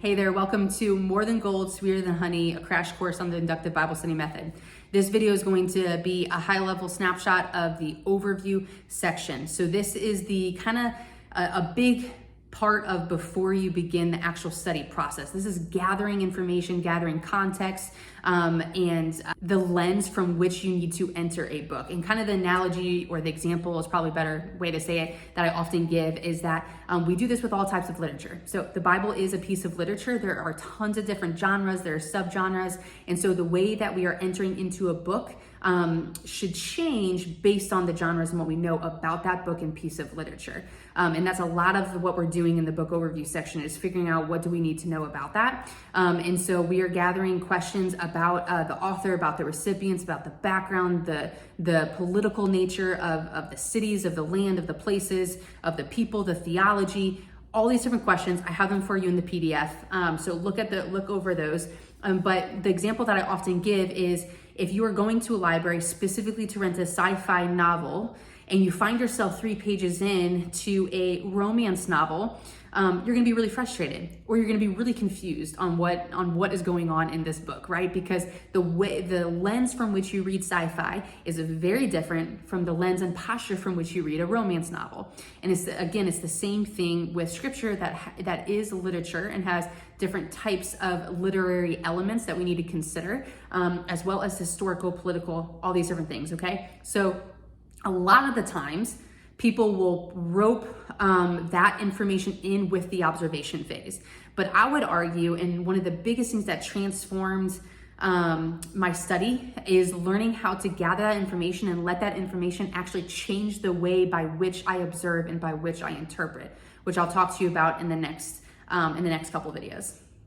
Hey there, welcome to More Than Gold, Sweeter Than Honey, a crash course on the inductive Bible study method. This video is going to be a high-level snapshot of the overview section. So this is the kind of a big part of before you begin the actual study process. This is gathering information, gathering context, and the lens from which you need to enter a book. And kind of the analogy or the example is probably a better way to say it that I often give is that we do this with all types of literature. So the Bible is a piece of literature. There are tons of different genres, there are subgenres. And so the way that we are entering into a book should change based on the genres and what we know about that book and piece of literature. And that's a lot of what we're doing in the book overview section is figuring out what do we need to know about that. And so we are gathering questions about the author, about the recipients, about the background, the political nature of the cities, of the land, of the places, of the people, the theology, all these different questions. I have them for you in the PDF. So look over those. But the example that I often give is if you are going to a library specifically to rent a sci-fi novel and you find yourself 3 pages in to a romance novel, you're gonna be really frustrated or you're gonna be really confused on what is going on in this book, right? Because the lens from which you read sci-fi is very different from the lens and posture from which you read a romance novel. And it's the same thing with scripture that is literature and has different types of literary elements that we need to consider, as well as historical, political, all these different things, okay? So a lot of the times, people will rope that information in with the observation phase. But I would argue, and one of the biggest things that transformed my study is learning how to gather that information and let that information actually change the way by which I observe and by which I interpret, which I'll talk to you about in the next couple videos.